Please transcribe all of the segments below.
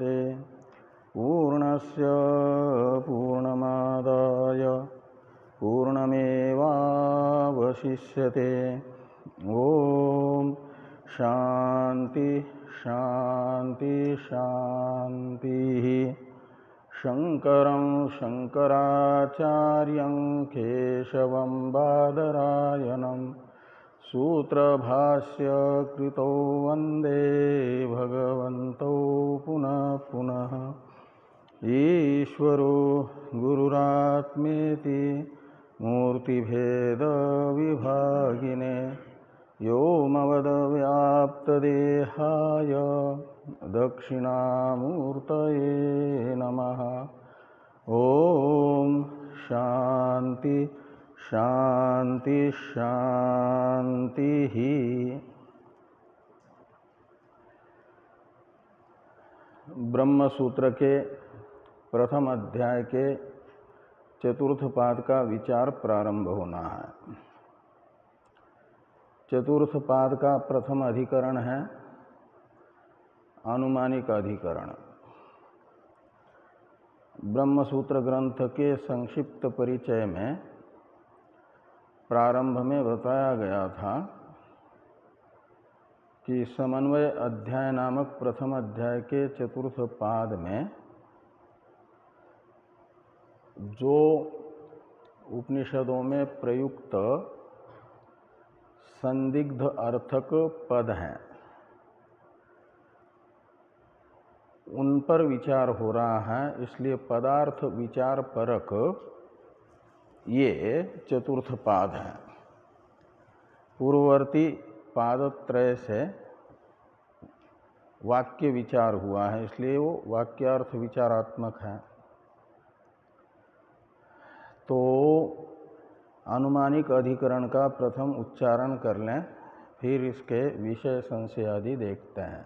मुच्यते पूर्णस्य पूर्णमादाय पूर्णमेवावशिष्यते। ओम शांति शांति शांति। शंकरं शंकराचार्यं केशवं बादरायणं सूत्रभाष्य कृतो वंदे भगवन्तौ पुनः पुनः। ईश्वरो गुरुरात्मेति मूर्तिभेद विभागिने व्योमवद्व्याप्तदेहाय दक्षिणामूर्तये नमः। ओम शांति शांति शांति। ब्रह्म सूत्र के प्रथम अध्याय के चतुर्थ पाद का विचार प्रारंभ होना है। चतुर्थ पाद का प्रथम अधिकरण है अनुमानिक अधिकरण। ब्रह्म सूत्र ग्रंथ के संक्षिप्त परिचय में प्रारंभ में बताया गया था कि समन्वय अध्याय नामक प्रथम अध्याय के चतुर्थ पाद में जो उपनिषदों में प्रयुक्त संदिग्ध अर्थक पद हैं उन पर विचार हो रहा है, इसलिए पदार्थ विचार परक ये चतुर्थ पाद है। पूर्ववर्ती पादत्रय से वाक्य विचार हुआ है, इसलिए वो वाक्यार्थ विचारात्मक है। तो अनुमानिक अधिकरण का प्रथम उच्चारण कर लें, फिर इसके विषय संशय आदि देखते हैं।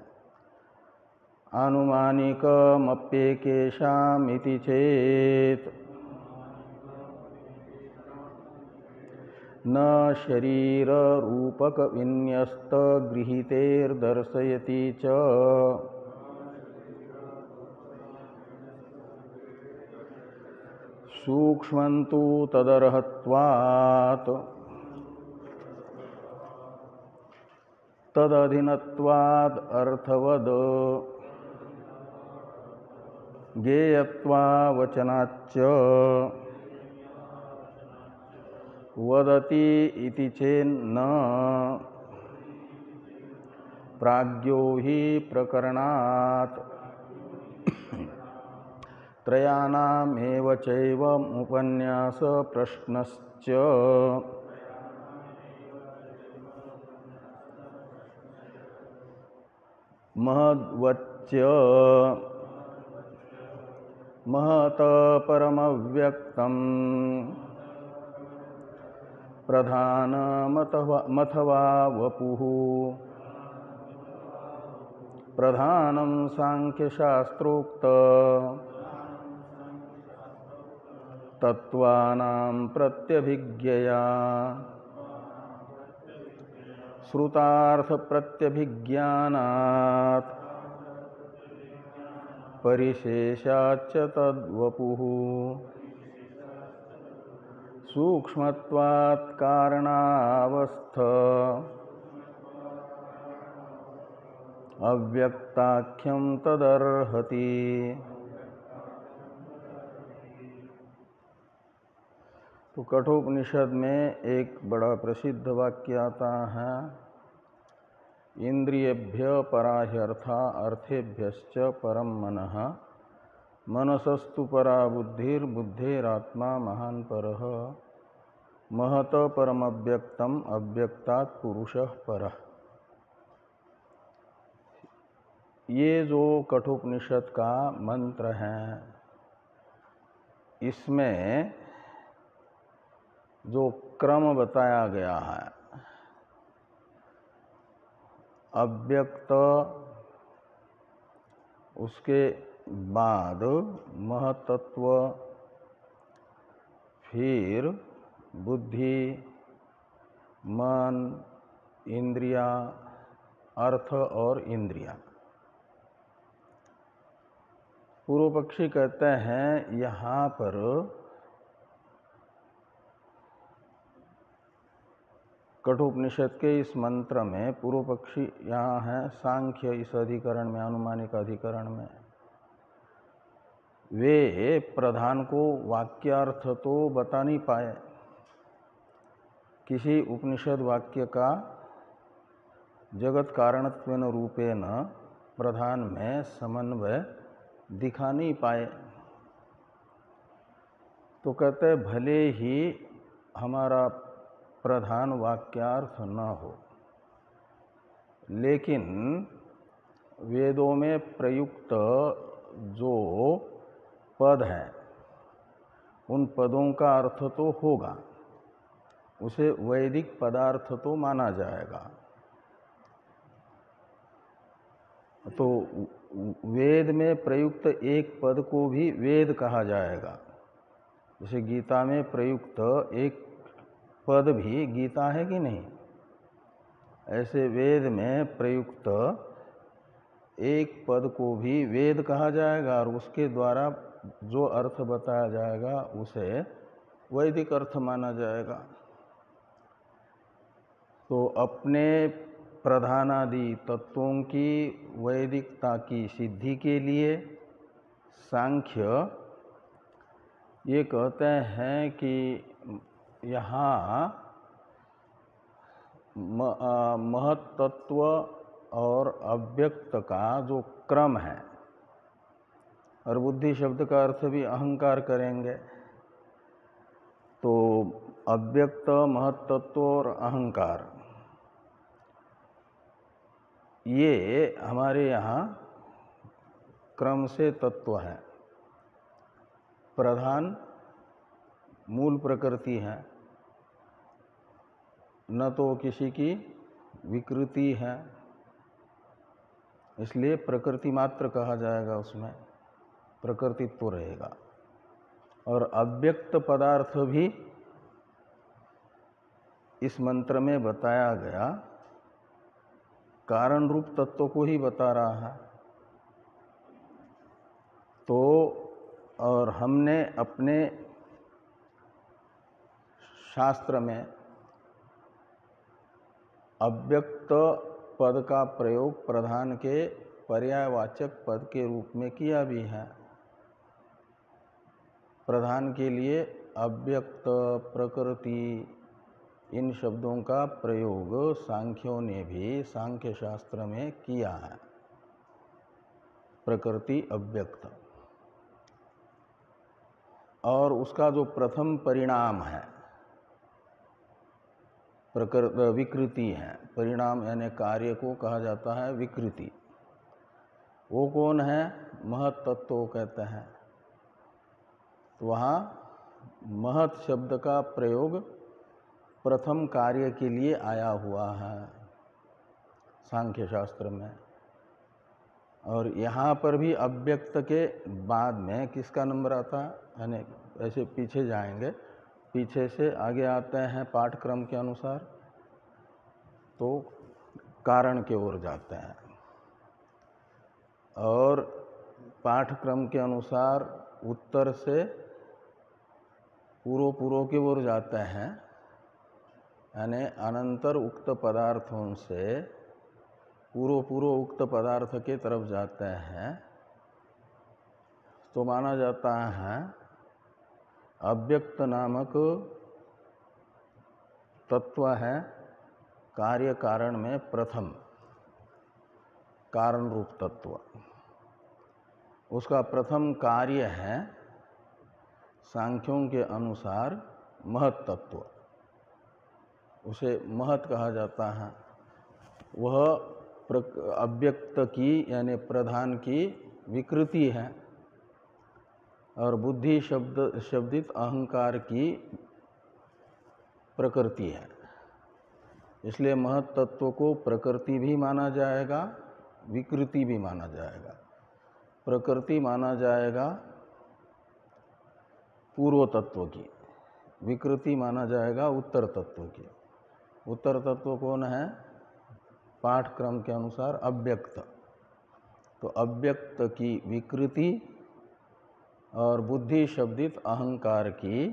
अनुमानिकमप्येकेषामिति चेत् न शरीर रूपक विन्यस्त गृहीतेर्दर्शयति च सूक्ष्मन्तु तदर्हत्वात् तदधीनत्वाद् अर्थवद ज्ञेयत्वावचनाच्च वदति इति चेन्न प्राज्ञो हि प्रकरणात् त्रयाणामेव चैवमुपन्यास प्रश्नश्च महद्वच्च महत परमव्यक्तम् प्रधानमथवा वपुः प्रधानं सांख्यशास्त्रोक्त तत्वानां प्रत्यभिज्ञया श्रुतार्थ प्रत्यभिज्ञानात् परिशेषाच्च तद्वपुः सूक्ष्मत्वात् कारणावस्थ अव्यक्ताख्यं तदर्हति। तो कठोपनिषद में एक बड़ा प्रसिद्ध वाक्य आता है, इंद्रियेभ्य पराह्यर्था अर्थेभ्यश्च परम मनः मनसस्तु परा बुद्धिर्बुद्धेरात्मा महान परः महत परमव्यक्तम अव्यक्तात् पुरुषः परः। ये जो कठोपनिषद का मंत्र है, इसमें जो क्रम बताया गया है, अव्यक्त, उसके बाद महतत्व, फिर बुद्धि, मन, इंद्रिया, अर्थ और इंद्रिया। पूर्व पक्षी कहते हैं यहाँ पर कठोपनिषद के इस मंत्र में पूर्व पक्षी यहाँ है सांख्य इस अधिकरण में, अनुमानिक अधिकरण में, वे प्रधान को वाक्यार्थ तो बता नहीं पाए। किसी उपनिषद वाक्य का जगत कारणत्वेन रूपेण प्रधान में समन्वय दिखा नहीं पाए। तो कहते भले ही हमारा प्रधान वाक्यार्थ न हो, लेकिन वेदों में प्रयुक्त जो पद हैं उन पदों का अर्थ तो होगा, उसे वैदिक पदार्थ तो माना जाएगा। तो वेद में प्रयुक्त एक पद को भी वेद कहा जाएगा। जैसे गीता में प्रयुक्त एक पद भी गीता है कि नहीं, ऐसे वेद में प्रयुक्त एक पद को भी वेद कहा जाएगा और उसके द्वारा जो अर्थ बताया जाएगा उसे वैदिक अर्थ माना जाएगा। तो अपने प्रधानादि तत्वों की वैदिकता की सिद्धि के लिए सांख्य ये कहते हैं कि यहाँ महत्तत्व और अव्यक्त का जो क्रम है, और बुद्धि शब्द का अर्थ भी अहंकार करेंगे, तो अव्यक्त, महत्तत्व और अहंकार ये हमारे यहाँ क्रम से तत्व हैं। प्रधान मूल प्रकृति है, न तो किसी की विकृति है, इसलिए प्रकृति मात्र कहा जाएगा, उसमें प्रकृतित्व रहेगा। और अव्यक्त पदार्थ भी इस मंत्र में बताया गया कारण रूप तत्व को ही बता रहा है। तो और हमने अपने शास्त्र में अव्यक्त पद का प्रयोग प्रधान के पर्यायवाचक पद के रूप में किया भी है। प्रधान के लिए अव्यक्त, प्रकृति, इन शब्दों का प्रयोग सांख्यों ने भी सांख्य शास्त्र में किया है। प्रकृति, अव्यक्त, और उसका जो प्रथम परिणाम है विकृति है। परिणाम यानी कार्य को कहा जाता है विकृति। वो कौन है? महत तत्व कहते हैं। तो वहाँ महत शब्द का प्रयोग प्रथम कार्य के लिए आया हुआ है सांख्य शास्त्र में। और यहाँ पर भी अव्यक्त के बाद में किसका नंबर आता है? यानी ऐसे पीछे जाएंगे, पीछे से आगे आते हैं पाठक्रम के अनुसार, तो कारण की ओर जाते हैं। और पाठक्रम के अनुसार उत्तर से पूर्व की ओर जाते हैं, यानी अनंतर उक्त पदार्थों से पूर्व उक्त पदार्थ के तरफ जाते हैं, तो माना जाता है अव्यक्त नामक तत्व है कार्य कारण में प्रथम कारण रूप तत्व। उसका प्रथम कार्य है सांख्यों के अनुसार महत तत्व, उसे महत कहा जाता है। वह अव्यक्त की यानी प्रधान की विकृति है और बुद्धि शब्दित अहंकार की प्रकृति है। इसलिए महत तत्व को प्रकृति भी माना जाएगा, विकृति भी माना जाएगा। प्रकृति माना जाएगा पूर्व तत्व की, विकृति माना जाएगा उत्तर तत्व की। उत्तर तत्व कौन है? पाठक्रम के अनुसार अव्यक्त। तो अव्यक्त की विकृति और बुद्धि शब्दित अहंकार की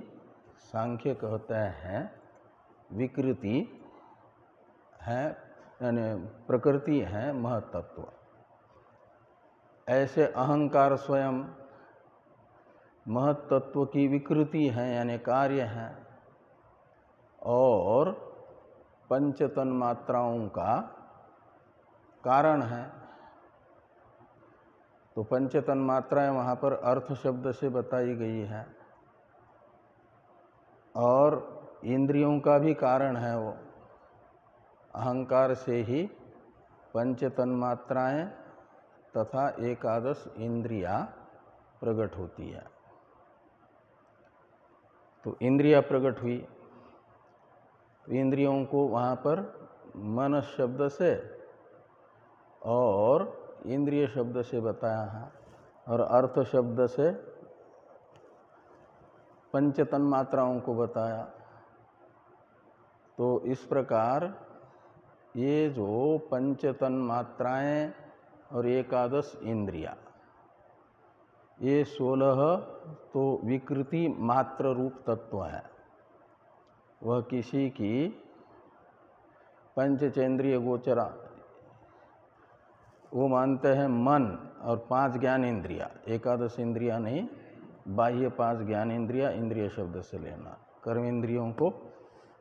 सांख्य कहते हैं विकृति है, यानी प्रकृति है महत्तत्व। ऐसे अहंकार स्वयं महत्तत्व की विकृति है, यानी कार्य है, और पंच तन्मात्राओं का कारण है। तो पंच तन्मात्राएं वहाँ पर अर्थ शब्द से बताई गई है, और इंद्रियों का भी कारण है। वो अहंकार से ही पंच तन्मात्राएं तथा एकादश इंद्रियां प्रकट होती है। तो इंद्रियां प्रकट हुई, तो इंद्रियों को वहाँ पर मन शब्द से और इंद्रिय शब्द से बताया है, और अर्थ शब्द से पंच तन्मात्राओं को बताया। तो इस प्रकार ये जो पंच तन्मात्राएं और एकादश इंद्रिया, ये 16 तो विकृति मात्र रूप तत्व है। वह किसी की पंचचेंद्रिय गोचरा, वो मानते हैं मन और 5 ज्ञान इंद्रिया, एकादश इंद्रिया नहीं, बाह्य 5 ज्ञान इंद्रिया इंद्रिय शब्द से लेना, कर्म इंद्रियों को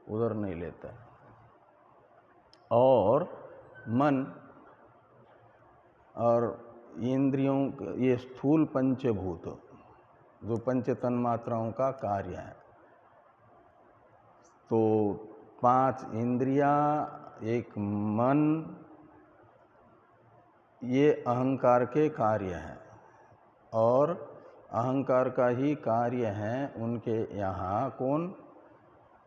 उधर नहीं लेता। और मन और इंद्रियों, ये स्थूल पंचभूत जो पंच तन्मात्राओं का कार्य है। तो 5 इंद्रिया, एक मन, ये अहंकार के कार्य हैं, और अहंकार का ही कार्य है उनके यहाँ कौन,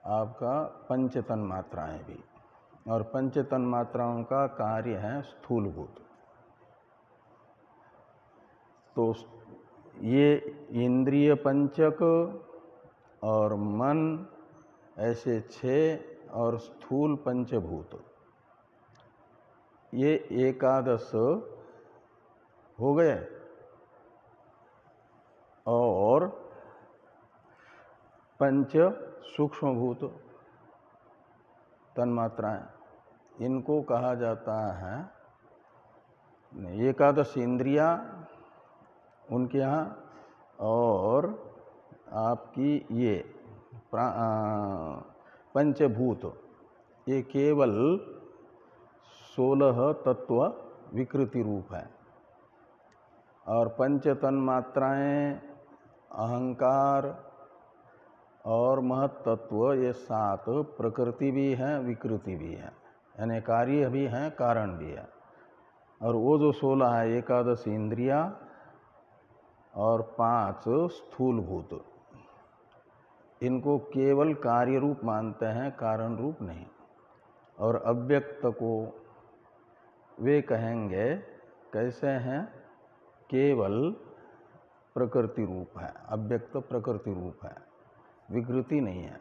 आपका पंच तन्मात्राएं भी, और पंच तन्मात्राओं का कार्य है स्थूलभूत। तो ये इंद्रिय पंचक और मन ऐसे 6 और स्थूल पंचभूत, ये एकादश हो गए। और पंच सूक्ष्मभूत तन्मात्राएं, इनको कहा जाता है एकादश इंद्रिया उनके यहाँ, और आपकी ये पंचभूत, ये केवल 16 तत्व विकृति रूप है। और पंच तन्मात्राएं, अहंकार और महत्तत्व, ये 7 प्रकृति भी है विकृति भी है, यानी कार्य भी है कारण भी है। और वो जो 16 है एकादश इंद्रिया और 5 स्थूलभूत, इनको केवल कार्य रूप मानते हैं, कारण रूप नहीं। और अव्यक्त को वे कहेंगे कैसे हैं, केवल प्रकृति रूप है, अव्यक्त प्रकृति रूप है, विकृति नहीं है।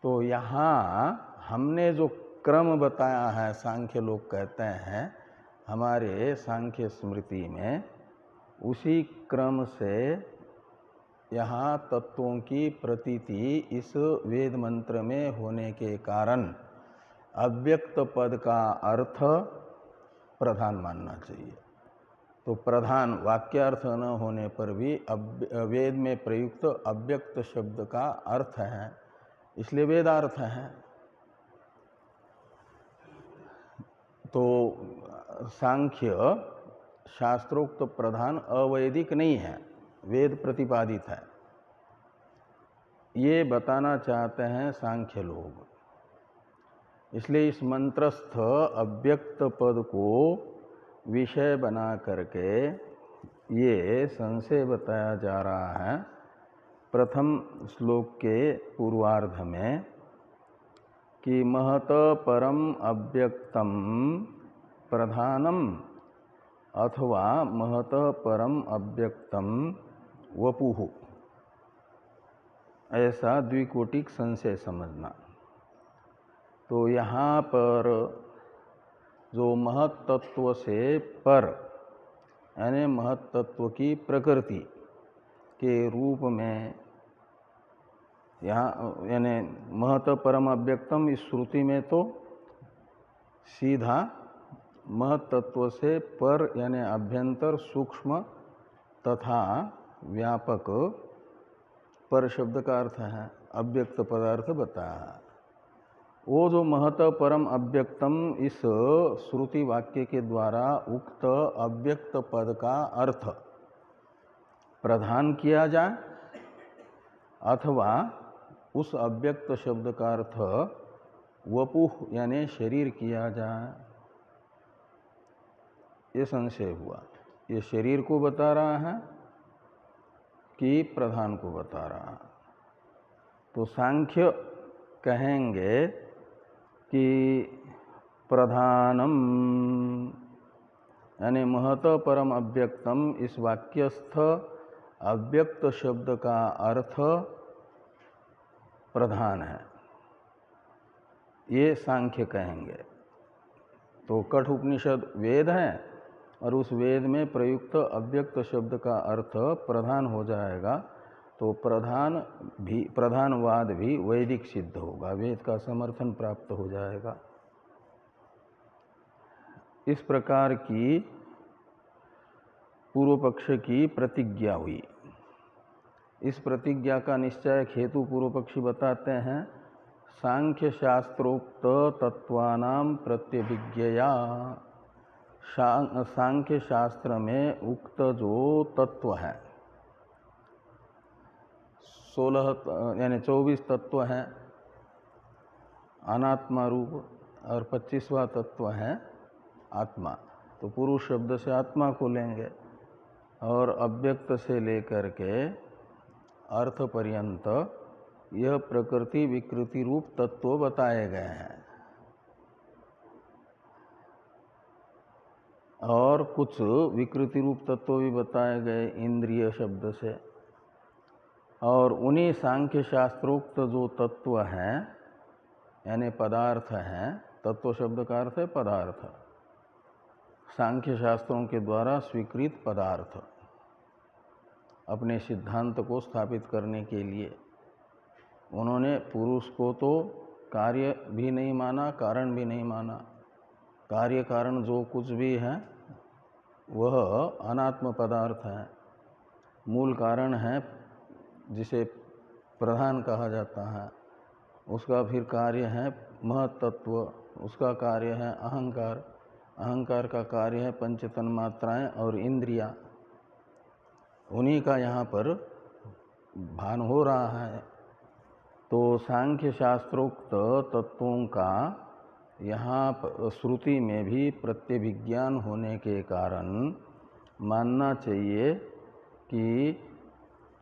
तो यहाँ हमने जो क्रम बताया है, सांख्य लोग कहते हैं हमारे सांख्य स्मृति में, उसी क्रम से यहाँ तत्वों की प्रतीति इस वेद मंत्र में होने के कारण अव्यक्त पद का अर्थ प्रधान मानना चाहिए। तो प्रधान वाक्यार्थ न होने पर भी वेद में प्रयुक्त अव्यक्त शब्द का अर्थ है, इसलिए वेदार्थ है। तो सांख्य शास्त्रोक्त प्रधान अवैदिक नहीं है, वेद प्रतिपादित है, ये बताना चाहते हैं सांख्य लोग। इसलिए इस मंत्रस्थ अव्यक्त पद को विषय बना करके ये संशय बताया जा रहा है प्रथम श्लोक के पूर्वार्ध में, कि महत परम अव्यक्तम प्रधानम अथवा महत परम अव्यक्तम वपुः, ऐसा द्विकोटिक संशय समझना। तो यहाँ पर जो महत्तत्व से पर, यानी महत्तत्व की प्रकृति, के रूप में यहाँ यानी महत परम अव्यक्तम इस श्रुति में तो सीधा महत तत्व से पर यानी अभ्यंतर सूक्ष्म तथा व्यापक पर शब्द का अर्थ है अव्यक्त पदार्थ बताया। वो जो महत परम अव्यक्तम इस श्रुति वाक्य के द्वारा उक्त अव्यक्त पद का अर्थ प्रधान किया जाए अथवा उस अव्यक्त शब्द का अर्थ वपुः यानी शरीर किया जाए, ये संशय हुआ। ये शरीर को बता रहा है कि प्रधान को बता रहा है। तो सांख्य कहेंगे कि प्रधानम यानी महत परम अव्यक्तम इस वाक्यस्थ अव्यक्त शब्द का अर्थ प्रधान है, ये सांख्य कहेंगे। तो कठ उपनिषद वेद है और उस वेद में प्रयुक्त अव्यक्त शब्द का अर्थ प्रधान हो जाएगा, तो प्रधानवाद भी वैदिक सिद्ध होगा, वेद का समर्थन प्राप्त हो जाएगा। इस प्रकार की पूर्व पक्ष की प्रतिज्ञा हुई। इस प्रतिज्ञा का निश्चय हेतु पूर्व पक्षी बताते हैं सांख्य शास्त्रोक्त तत्वानां प्रत्यभिज्ञया। सांख्य शास्त्र में उक्त जो तत्व है 16 यानी 24 तत्व हैं अनात्मा रूप और 25वां तत्व है आत्मा। तो पुरुष शब्द से आत्मा को लेंगे और अव्यक्त से लेकर के अर्थ पर्यंत यह प्रकृति विकृति रूप तत्व बताए गए हैं। और कुछ विकृति रूप तत्व भी बताए गए इंद्रिय शब्द से। और उन्हीं सांख्य शास्त्रोक्त जो तत्व हैं यानी पदार्थ हैं, तत्व शब्द का अर्थ है पदार्थ, सांख्य शास्त्रों के द्वारा स्वीकृत पदार्थ, अपने सिद्धांत को स्थापित करने के लिए उन्होंने पुरुष को तो कार्य भी नहीं माना, कारण भी नहीं माना। कार्य कारण जो कुछ भी है वह अनात्म पदार्थ है। मूल कारण है जिसे प्रधान कहा जाता है, उसका फिर कार्य है महत तत्व, उसका कार्य है अहंकार, अहंकार का कार्य है पंच तन्मात्राएं और इंद्रियां। उन्हीं का यहाँ पर भान हो रहा है। तो सांख्य शास्त्रोक्त तत्वों का यहाँ श्रुति में भी प्रत्यभिज्ञान होने के कारण मानना चाहिए कि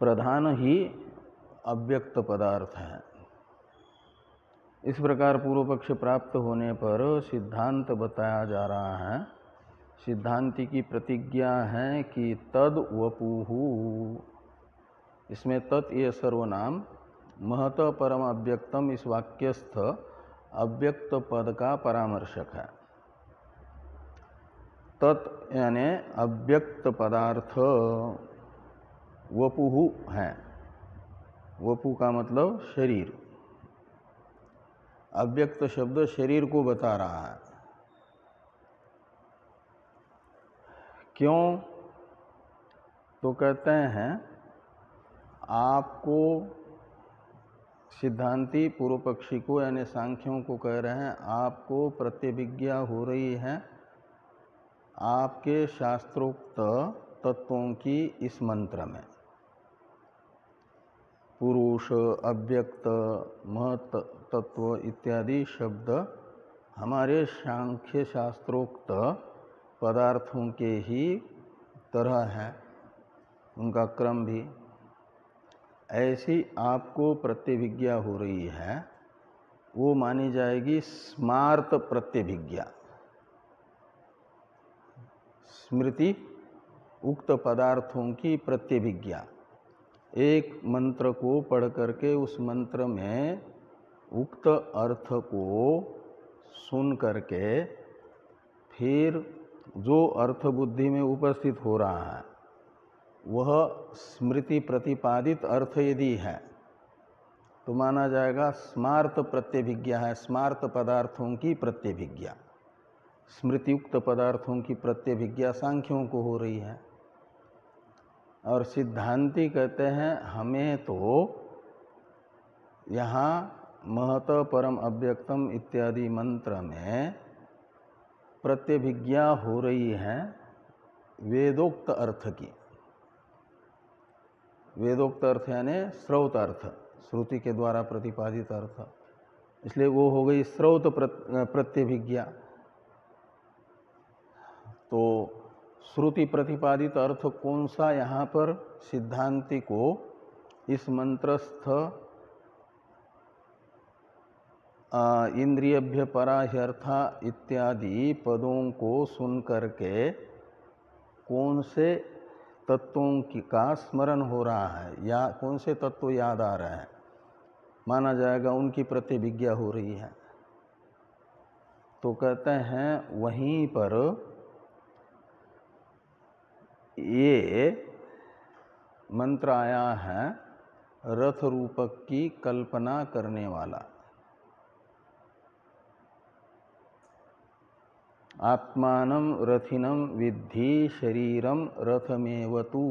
प्रधान ही अव्यक्त पदार्थ है। इस प्रकार पूर्व पक्ष प्राप्त होने पर सिद्धांत बताया जा रहा है। सिद्धांति की प्रतिज्ञा है कि तद वपुहु, इसमें तत् ये सर्वनाम महत परम अव्यक्तम इस वाक्यस्थ अव्यक्त पद का परामर्शक है। तत् यानी अव्यक्त पदार्थ वपुहु है। वपु का मतलब शरीर। अव्यक्त शब्द शरीर को बता रहा है। क्यों? तो कहते हैं आपको सिद्धांती पूर्व पक्षी को यानी सांख्यों को कह रहे हैं आपको प्रत्यभिज्ञा हो रही है आपके शास्त्रोक्त तत्वों की इस मंत्र में। पुरुष, अव्यक्त, महत तत्व इत्यादि शब्द हमारे सांख्य शास्त्रोक्त पदार्थों के ही तरह है, उनका क्रम भी। ऐसी आपको प्रत्यभिज्ञा हो रही है, वो मानी जाएगी स्मार्त प्रत्यभिज्ञा। स्मृति उक्त पदार्थों की प्रत्यभिज्ञा। एक मंत्र को पढ़ करके उस मंत्र में उक्त अर्थ को सुन करके फिर जो अर्थ बुद्धि में उपस्थित हो रहा है वह स्मृति प्रतिपादित अर्थ यदि है तो माना जाएगा स्मार्त प्रत्यभिज्ञा है, स्मार्त पदार्थों की प्रत्यभिज्ञा। स्मृतियुक्त पदार्थों की प्रत्यभिज्ञा सांख्यों को हो रही है। और सिद्धांती कहते हैं हमें तो यहाँ महत परम अव्यक्तम इत्यादि मंत्र में प्रत्यभिज्ञा हो रही है वेदोक्त अर्थ की। वेदोक्त अर्थ यानी श्रौत अर्थ, श्रुति के द्वारा प्रतिपादित अर्थ, इसलिए वो हो गई श्रौत प्रत्यभिज्ञा। तो श्रुति प्रतिपादित अर्थ कौन सा यहाँ पर सिद्धांति को इस मंत्रस्थ इंद्रियभ्य पराह्यर्था इत्यादि पदों को सुन करके कौन से तत्वों का स्मरण हो रहा है या कौन से तत्व याद आ रहे हैं, माना जाएगा उनकी प्रतिभिज्ञा हो रही है। तो कहते हैं वहीं पर ये मंत्र आया है रथ रूपक की कल्पना करने वाला। आत्मानं रथिनं विद्धि शरीरं रथमेवतु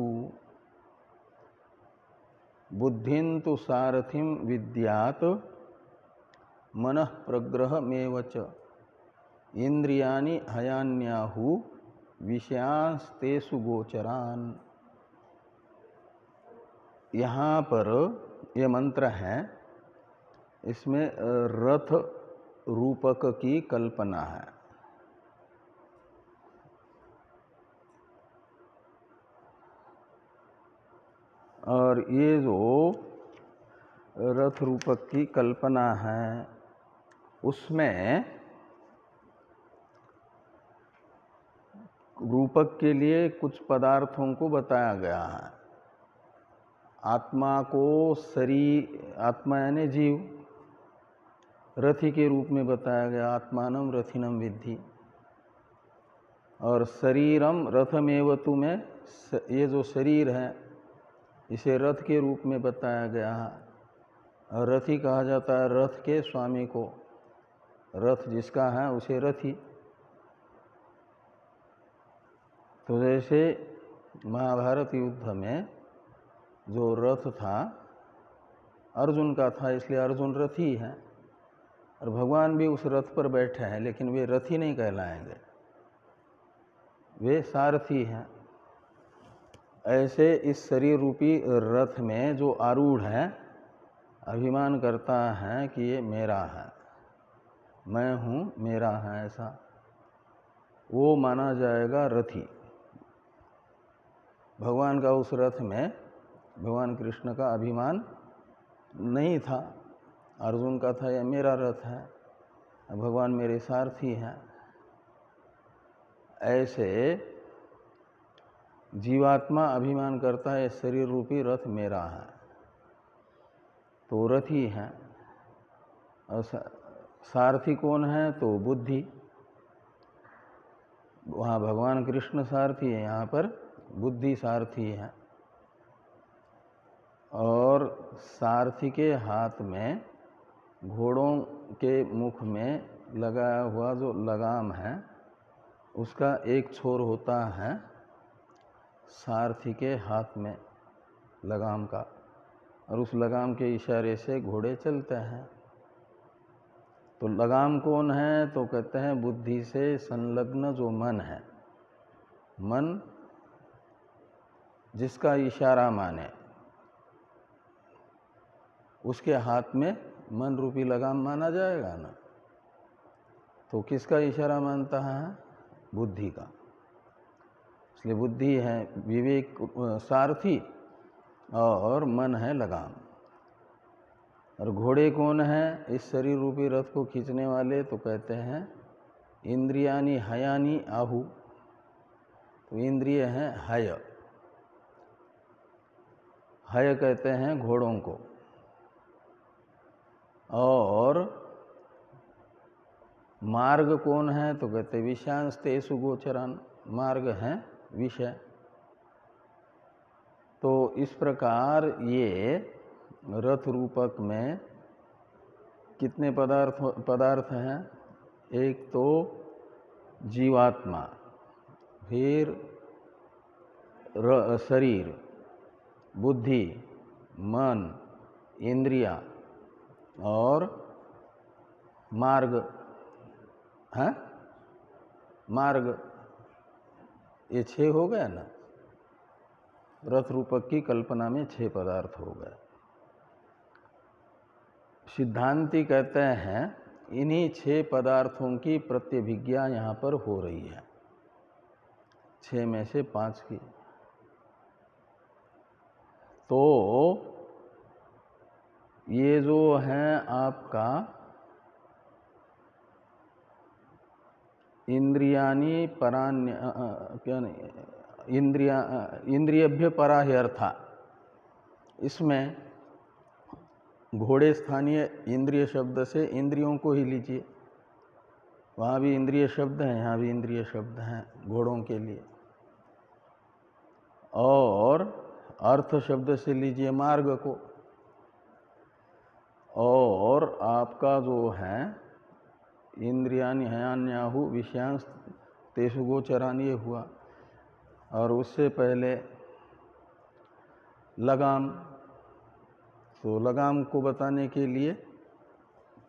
बुद्धिं तु सारथिं विद्यात् मनः प्रग्रहमेव च इंद्रियाणि हयान्याहु विषयांस्तेषु गोचरान्। यहाँ पर ये मंत्र है, इसमें रथ रूपक की कल्पना है। और ये जो रथ रूपक की कल्पना है उसमें रूपक के लिए कुछ पदार्थों को बताया गया है। आत्मा को शरीर, आत्मा यानी जीव, रथी के रूप में बताया गया, आत्मानं रथिनं विद्धि। और शरीरम रथमेवतु में ये जो शरीर है इसे रथ के रूप में बताया गया है। और रथी कहा जाता है रथ के स्वामी को, रथ जिसका है उसे रथी। तो जैसे महाभारत युद्ध में जो रथ था अर्जुन का था, इसलिए अर्जुन रथी है। और भगवान भी उस रथ पर बैठे हैं, लेकिन वे रथी नहीं कहलाएंगे, वे सारथी हैं। ऐसे इस शरीर रूपी रथ में जो आरूढ़ है अभिमान करता है कि ये मेरा है, मैं हूँ, मेरा है, ऐसा वो माना जाएगा रथी। भगवान का उस रथ में भगवान कृष्ण का अभिमान नहीं था, अर्जुन का था यह मेरा रथ है, भगवान मेरे सारथी हैं। ऐसे जीवात्मा अभिमान करता है शरीर रूपी रथ मेरा है, तो रथी है। और सारथी कौन है? तो बुद्धि। वहाँ भगवान कृष्ण सारथी है, यहाँ पर बुद्धि सारथी है। और सारथी के हाथ में घोड़ों के मुख में लगाया हुआ जो लगाम है उसका एक छोर होता है सारथी के हाथ में लगाम का, और उस लगाम के इशारे से घोड़े चलते हैं। तो लगाम कौन है? तो कहते हैं बुद्धि से संलग्न जो मन है, मन जिसका इशारा माने उसके हाथ में मन रूपी लगाम माना जाएगा ना। तो किसका इशारा मानता है? बुद्धि का। इसलिए बुद्धि है विवेक सारथी और मन है लगाम। और घोड़े कौन है? इस शरीर रूपी रथ को खींचने वाले, तो कहते हैं इंद्रियानि हयानि आहु। तो इंद्रिय हैं हय, हय कहते हैं घोड़ों को। और मार्ग कौन है? तो कहते विषयांस्तेषु गोचरान्, मार्ग हैं विषय। इस प्रकार ये रथ रूपक में कितने पदार्थ हैं? एक तो जीवात्मा, फिर शरीर, बुद्धि, मन, इंद्रिया और मार्ग है। मार्ग, ये 6 हो गए ना। रथ रूपक की कल्पना में 6 पदार्थ हो गए। सिद्धांती कहते हैं इन्हीं 6 पदार्थों की प्रत्यभिज्ञा यहाँ पर हो रही है, 6 में से 5 की। तो ये जो है आपका इंद्रियानि परान्य क्या नहीं, इंद्रियभ्य परा ही अर्था, इसमें घोड़े स्थानीय इंद्रिय शब्द से इंद्रियों को ही लीजिए, वहाँ भी इंद्रिय शब्द हैं, यहाँ भी इंद्रिय शब्द हैं घोड़ों के लिए। और अर्थ शब्द से लीजिए मार्ग को। और आपका जो है इंद्रियानि हयान्याहु विषयांश तेषु गोचरान, ये हुआ। और उससे पहले लगाम, तो लगाम को बताने के लिए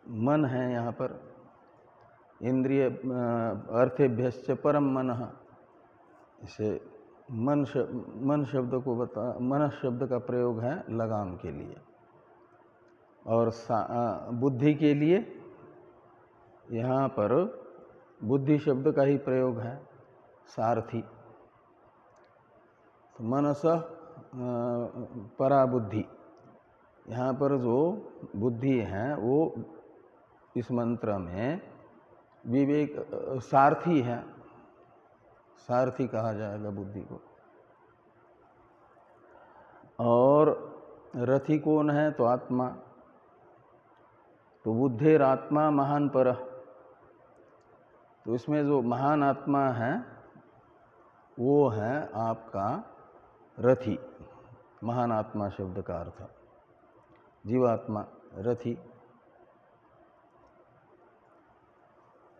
मन है यहाँ पर। इंद्रिय अर्थेभ्यश्च परम मनः, इसे मन शब्द को मन शब्द का प्रयोग है लगाम के लिए। और बुद्धि के लिए यहाँ पर बुद्धि शब्द का ही प्रयोग है, सारथी। तो मनसः परा बुद्धि, यहाँ पर जो बुद्धि है वो इस मंत्र में विवेक सारथी है, सारथी कहा जाएगा बुद्धि को। और रथी कौन है? तो आत्मा। तो बुद्धेर आत्मा महान परः, तो इसमें जो महान आत्मा है वो है आपका रथी। महान आत्मा शब्द का अर्थ जीवात्मा, रथी।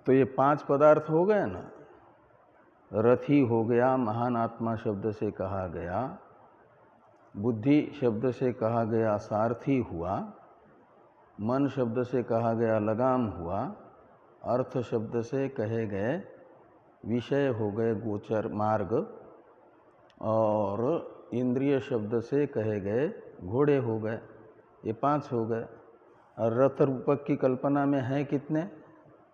तो ये 5 पदार्थ हो गए ना। रथी हो गया, महान आत्मा शब्द से कहा गया, बुद्धि शब्द से कहा गया सारथी हुआ, मन शब्द से कहा गया लगाम हुआ, अर्थ शब्द से कहे गए विषय हो गए गोचर मार्ग, और इंद्रिय शब्द से कहे गए घोड़े हो गए। ये 5 हो गए। और रथ रूपक की कल्पना में है कितने?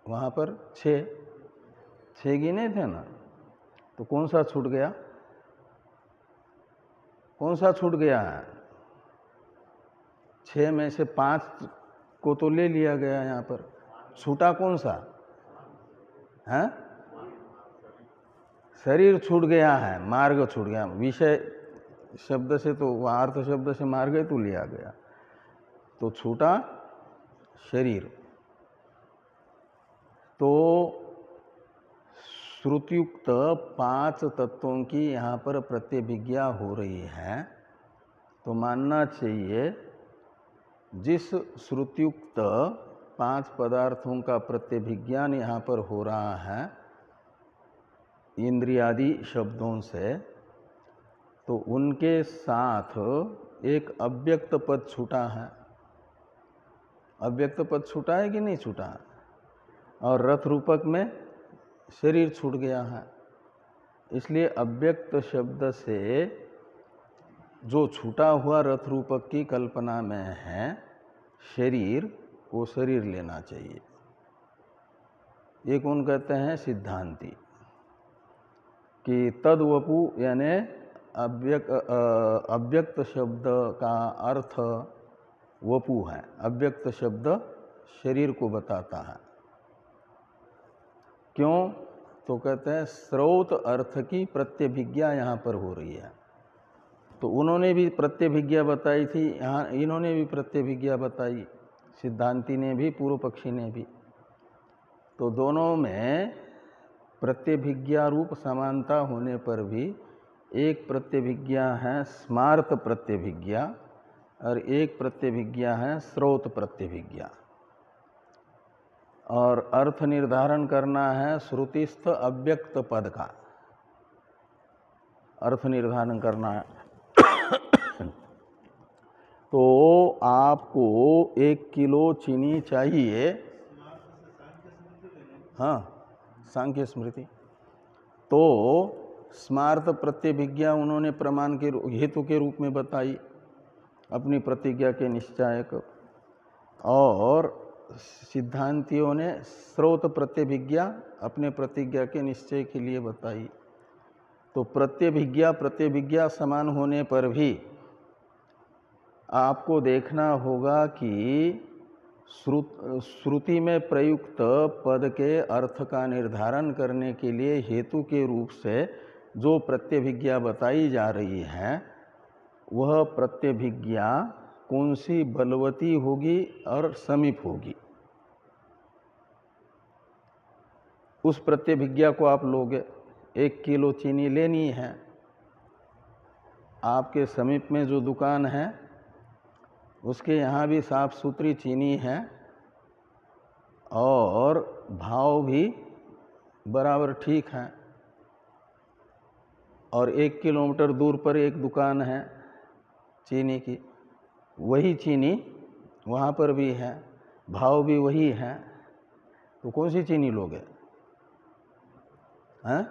वहाँ पर 6 गिने थे ना। तो कौन सा छूट गया? कौन सा छूट गया है? 6 में से 5 को तो ले लिया गया यहाँ पर, छूटा कौन सा है? शरीर छूट गया है, मार्ग छूट गया। विषय शब्द से तो अर्थ शब्द से मार्ग ही तो लिया गया, तो छूटा शरीर। तो श्रुतियुक्त 5 तत्वों की यहाँ पर प्रत्यभिज्ञा हो रही है। तो मानना चाहिए जिस श्रुतियुक्त 5 पदार्थों का प्रत्यभिज्ञान यहाँ पर हो रहा है इंद्रियादि शब्दों से, तो उनके साथ एक अव्यक्त पद छूटा है। अव्यक्त पद छूटा है कि नहीं छूटा? और रथ रूपक में शरीर छूट गया है। इसलिए अव्यक्त शब्द से जो छूटा हुआ रथ रूपक की कल्पना में है शरीर, वो शरीर लेना चाहिए। ये कौन कहते हैं? सिद्धांती। कि तद्वपु यानी अव्यक्त शब्द का अर्थ वपु है। अव्यक्त शब्द शरीर को बताता है। क्यों? तो कहते हैं स्रोत अर्थ की प्रत्यभिज्ञा यहाँ पर हो रही है। तो उन्होंने भी प्रत्यभिज्ञा बताई थी, यहाँ इन्होंने भी प्रत्यभिज्ञा बताई, सिद्धांती ने भी पूर्व पक्षी ने भी। तो दोनों में प्रत्यभिज्ञा रूप समानता होने पर भी एक प्रत्यभिज्ञा है स्मार्त प्रत्यभिज्ञा और एक प्रत्यभिज्ञा है स्रोत प्रत्यभिज्ञा। और अर्थ निर्धारण करना है श्रुतिस्थ अव्यक्त पद का अर्थ निर्धारण करना है। तो आपको 1 किलो चीनी चाहिए। हाँ, सांख्य स्मृति। तो स्मार्त प्रत्यभिज्ञा उन्होंने प्रमाण के हेतु के रूप में बताई अपनी प्रतिज्ञा के निश्चायक, और सिद्धांतियों ने स्रोत प्रत्यभिज्ञा अपने प्रतिज्ञा के निश्चय के लिए बताई। तो प्रत्यभिज्ञा समान होने पर भी आपको देखना होगा कि श्रुति में प्रयुक्त पद के अर्थ का निर्धारण करने के लिए हेतु के रूप से जो प्रत्यभिज्ञा बताई जा रही है वह प्रत्यभिज्ञा कौन सी बलवती होगी और समीप होगी। उस प्रत्यभिज्ञा को आप लोगे। 1 किलो चीनी लेनी है, आपके समीप में जो दुकान है उसके यहाँ भी साफ सुथरी चीनी है और भाव भी बराबर ठीक है, और 1 किलोमीटर दूर पर एक दुकान है चीनी की, वही चीनी वहाँ पर भी है, भाव भी वही है, तो कौन सी चीनी लोगे? हैं?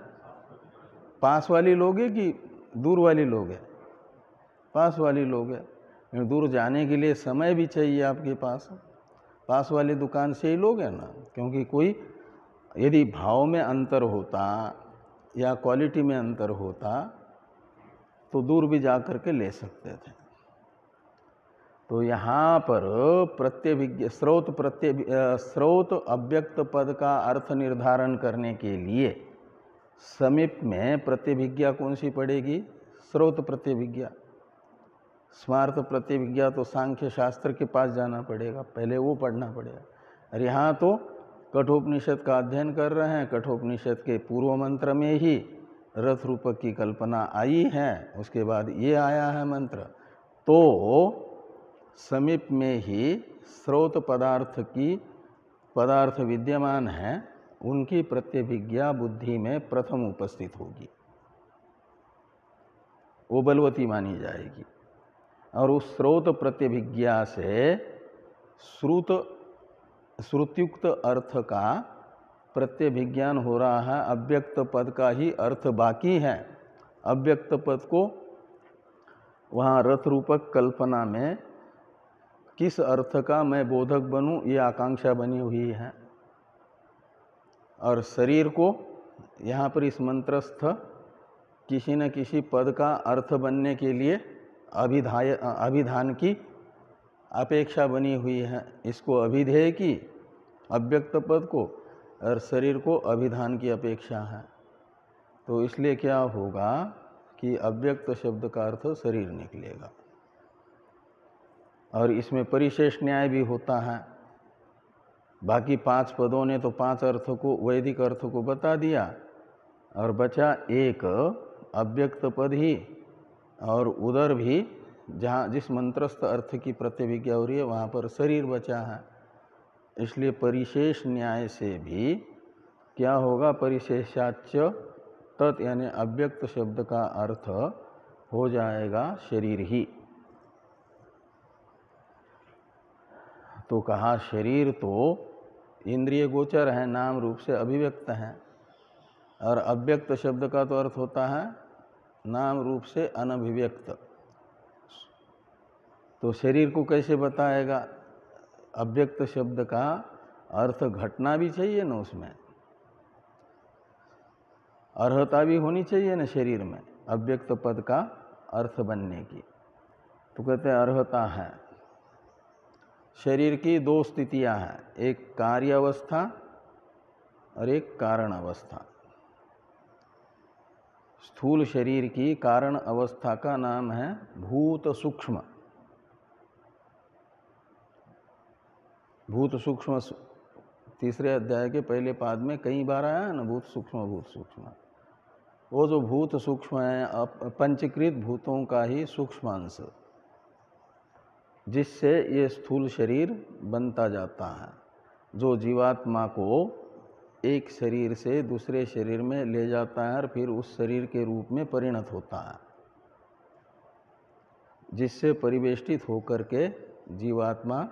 पास वाली लोगे कि दूर वाली लोगे? पास वाली लोगे। दूर जाने के लिए समय भी चाहिए आपके पास, पास वाली दुकान से ही लोगे ना। क्योंकि कोई यदि भाव में अंतर होता या क्वालिटी में अंतर होता तो दूर भी जा कर के ले सकते थे। तो यहाँ पर प्रत्यभिज्ञा स्रोत अव्यक्त पद का अर्थ निर्धारण करने के लिए समीप में प्रत्यभिज्ञा कौन सी पड़ेगी? स्रोत प्रत्यभिज्ञा। स्मार्त प्रत्यभिज्ञा तो सांख्य शास्त्र के पास जाना पड़ेगा, पहले वो पढ़ना पड़ेगा। और यहाँ तो कठोपनिषद का अध्ययन कर रहे हैं, कठोपनिषद के पूर्व मंत्र में ही रथ रूपक की कल्पना आई है, उसके बाद ये आया है मंत्र। तो समीप में ही स्रोत पदार्थ विद्यमान है, उनकी प्रत्यभिज्ञा बुद्धि में प्रथम उपस्थित होगी, वो बलवती मानी जाएगी। और उस स्रोत प्रत्यभिज्ञा से श्रुत्युक्त अर्थ का प्रत्यभिज्ञान हो रहा है। अव्यक्त पद का ही अर्थ बाकी है। अव्यक्त पद को वहाँ रथ रूपक कल्पना में किस अर्थ का मैं बोधक बनूं, ये आकांक्षा बनी हुई है। और शरीर को यहाँ पर इस मंत्रस्थ किसी न किसी पद का अर्थ बनने के लिए अभिधान की अपेक्षा बनी हुई है। इसको अभिधेय की अव्यक्त पद को, और शरीर को अभिधान की अपेक्षा है। तो इसलिए क्या होगा कि अव्यक्त शब्द का अर्थ शरीर निकलेगा। और इसमें परिशेष न्याय भी होता है। बाकी 5 पदों ने तो 5 अर्थ को, वैदिक अर्थ को बता दिया, और बचा एक अव्यक्त पद ही, और उधर भी जहाँ जिस मंत्रस्थ अर्थ की प्रत्यभिज्ञा हो रही है वहाँ पर शरीर बचा है। इसलिए परिशेष न्याय से भी क्या होगा? परिशेषाच्च तत्, यानी अव्यक्त शब्द का अर्थ हो जाएगा शरीर ही। तो कहा शरीर तो इंद्रिय गोचर है, नाम रूप से अभिव्यक्त है, और अव्यक्त शब्द का तो अर्थ होता है नाम रूप से अनभिव्यक्त। तो शरीर को कैसे बताएगा? अव्यक्त शब्द का अर्थ घटना भी चाहिए ना, उसमें अर्हता भी होनी चाहिए ना शरीर में अव्यक्त पद का अर्थ बनने की। तो कहते हैं अर्हता है। शरीर की 2 स्थितियां हैं, एक कार्य अवस्था और एक कारण अवस्था। स्थूल शरीर की कारण अवस्था का नाम है भूत सूक्ष्म। भूत सूक्ष्म 3 अध्याय के पहले पाद में कई बार आया है ना, भूत सूक्ष्म भूत सूक्ष्म। वो जो भूत सूक्ष्म है पंचीकृत भूतों का ही सूक्ष्मांश, जिससे ये स्थूल शरीर बनता जाता है, जो जीवात्मा को एक शरीर से दूसरे शरीर में ले जाता है और फिर उस शरीर के रूप में परिणत होता है, जिससे परिवेष्टित होकर के जीवात्मा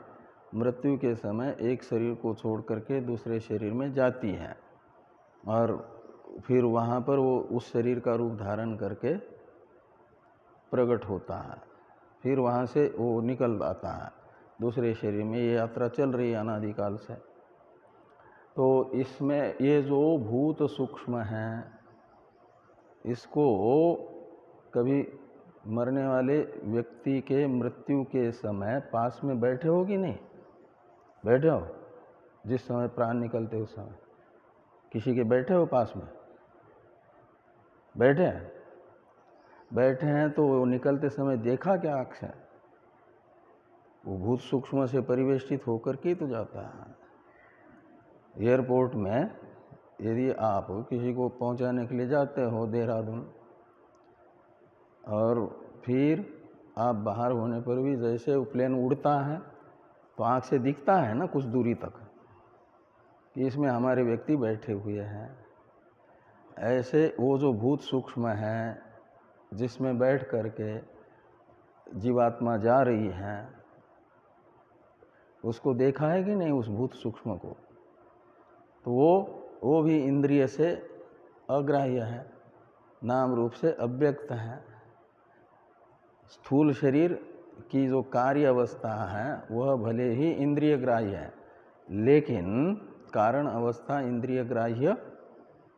मृत्यु के समय एक शरीर को छोड़ करके दूसरे शरीर में जाती है और फिर वहाँ पर वो उस शरीर का रूप धारण करके प्रकट होता है, फिर वहाँ से वो निकल आता है दूसरे शरीर में। ये यात्रा चल रही है अनादिकाल से। तो इसमें ये जो भूत सूक्ष्म हैं, इसको कभी मरने वाले व्यक्ति के मृत्यु के समय पास में बैठे हो कि नहीं? बैठे हो? जिस समय प्राण निकलते उस समय किसी के बैठे हो पास में? बैठे हैं? बैठे हैं तो निकलते समय देखा क्या आँख से? वो भूत सूक्ष्म से परिवेष्टित होकर के तो जाता है। एयरपोर्ट में यदि आप किसी को पहुंचाने के लिए जाते हो देहरादून, और फिर आप बाहर होने पर भी जैसे वो प्लेन उड़ता है तो आँख से दिखता है ना कुछ दूरी तक कि इसमें हमारे व्यक्ति बैठे हुए हैं। ऐसे वो जो भूत सूक्ष्म है जिसमें बैठ करके जीवात्मा जा रही है, उसको देखा है कि नहीं उस भूत सूक्ष्म को? तो वो भी इंद्रिय से अग्राह्य है, नाम रूप से अव्यक्त है। स्थूल शरीर की जो कार्य अवस्था है वह भले ही इंद्रिय ग्राह्य है, लेकिन कारण अवस्था इंद्रिय ग्राह्य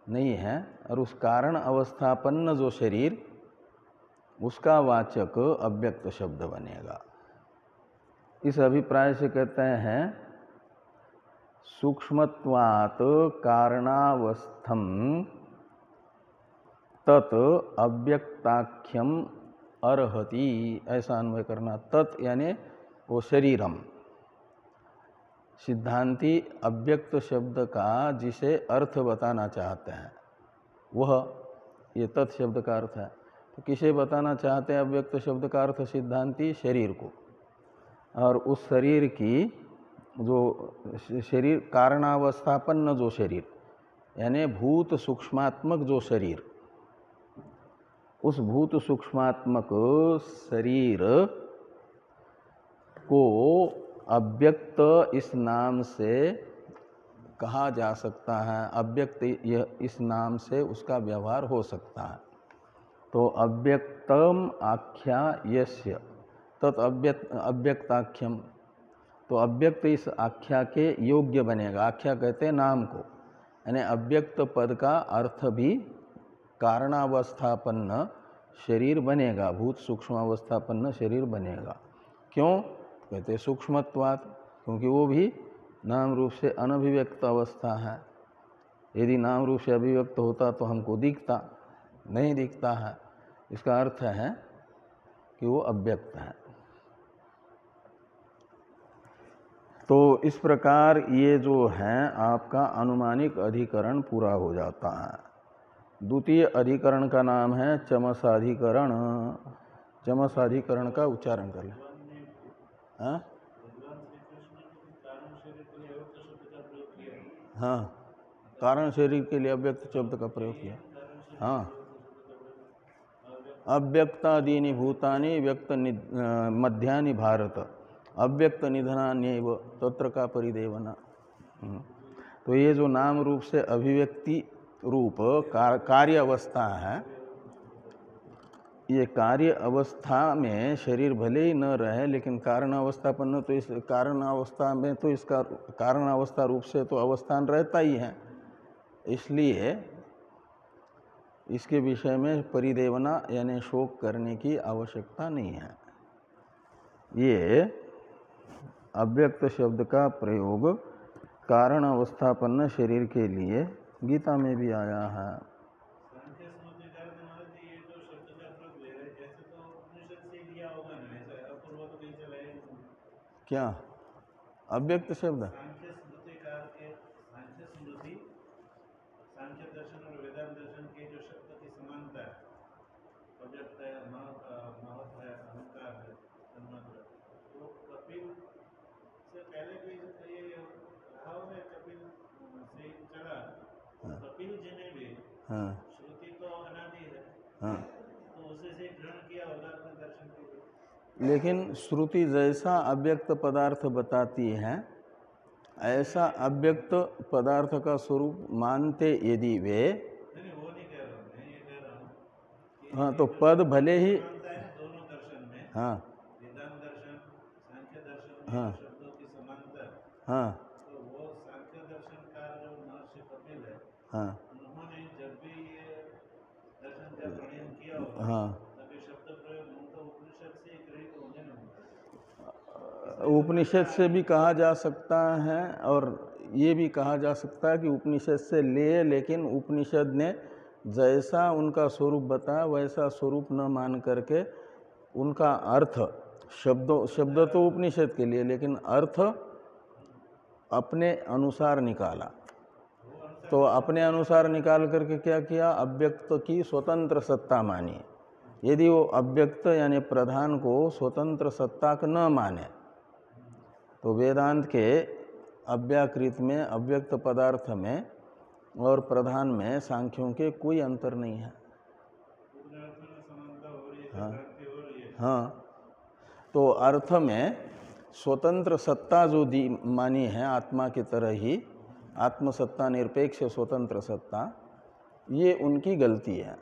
नहीं है, और उस कारण अवस्थापन्न जो शरीर उसका वाचक अव्यक्त शब्द बनेगा। इस अभिप्राय से कहते हैं सूक्ष्मत्वात् कारणावस्थम तत् अव्यक्ताख्यम अर्हति, ऐसा अन्वय करना। तत् यानी वो शरीरम। सिद्धांती अव्यक्त शब्द का जिसे अर्थ बताना चाहते हैं वह ये तत् शब्द का अर्थ है। तो किसे बताना चाहते हैं अव्यक्त शब्द का अर्थ? सिद्धांती शरीर को। और उस शरीर की जो शरीर कारणावस्थापन्न जो शरीर यानी भूत सूक्ष्मात्मक जो शरीर, उस भूत सूक्ष्मात्मक शरीर को अव्यक्त इस नाम से कहा जा सकता है। अव्यक्त यह इस नाम से उसका व्यवहार हो सकता है। तो अव्यक्तम आख्या यस्य तत् अव्यक्ताख्यम, तो अव्यक्त इस आख्या के योग्य बनेगा। आख्या कहते हैं नाम को, यानी अव्यक्त पद का अर्थ भी कारणावस्थापन्न शरीर बनेगा, भूत सूक्ष्मावस्थापन्न शरीर बनेगा। क्यों? कहते सूक्ष्मत्वात्, क्योंकि वो भी नाम रूप से अनभिव्यक्त अवस्था है। यदि नाम रूप से अभिव्यक्त होता तो हमको दिखता, नहीं दिखता है। इसका अर्थ है कि वो अव्यक्त है। तो इस प्रकार ये जो है आपका अनुमानिक अधिकरण पूरा हो जाता है। द्वितीय अधिकरण का नाम है चमसाधिकरण। चमसाधिकरण का उच्चारण कर लें। हाँ, कारण शरीर के लिए अव्यक्त शब्द का प्रयोग किया। हाँ, अव्यक्तादीनि भूतानि व्यक्त मध्यानि भारत अव्यक्त निधनान्यैव तत्र का परिदेवना। तो ये जो नाम रूप से अभिव्यक्ति रूप कार्य अवस्था है, ये कार्य अवस्था में शरीर भले ही न रहे लेकिन कारण अवस्थापन्न, तो इस कारण अवस्था में तो इसका कारण अवस्था रूप से तो अवस्थान रहता ही है। इसलिए इसके विषय में परिदेवना यानी शोक करने की आवश्यकता नहीं है। ये अव्यक्त शब्द का प्रयोग कारण अवस्थापन्न शरीर के लिए गीता में भी आया है। क्या अव्यक्त शब्द? हाँ श्रुति तो अनादि है, हाँ। तो उसे से ग्रहण किया होगा अपने दर्शन के लिए। लेकिन श्रुति जैसा अव्यक्त पदार्थ बताती है, ऐसा अव्यक्त पदार्थ का स्वरूप मानते यदि वे, नहीं वो नहीं कह रहा हूँ, मैं ये कह रहा हूँ कि हाँ, तो पद भले ही, मानता है ना दोनों दर्शन में, हाँ वेदांत दर्शन, सांख्य दर्शन में हाँ शब्दों की समानता है, हाँ तो वो सांख्य दर्शन का जो महर्षि कपिल है, हाँ उन्होंने जब भी ये दर्शन का प्रणयन किया होगा, हाँ। तभी शब्द प्रयोग उनका उपनिषद से गृहीत होंगे ना उनका। उपनिषद से भी कहा जा सकता है और ये भी कहा जा सकता है कि उपनिषद से लिए, लेकिन उपनिषद ने जैसा उनका स्वरूप बताया वैसा स्वरूप न मान करके उनका अर्थ, शब्द तो उपनिषद के लिए, लेकिन अर्थ अपने अनुसार निकाला। तो अपने अनुसार निकाल करके क्या किया, अव्यक्त की स्वतंत्र सत्ता मानी। यदि वो अव्यक्त यानी प्रधान को स्वतंत्र सत्ताक न माने तो वेदांत के अव्याकृत में, अव्यक्त पदार्थ में और प्रधान में सांख्यों के कोई अंतर नहीं है। हाँ हाँ। तो अर्थ में स्वतंत्र सत्ता जो दी मानी है आत्मा की तरह ही, आत्मसत्ता निरपेक्ष स्वतंत्र सत्ता, ये उनकी गलती है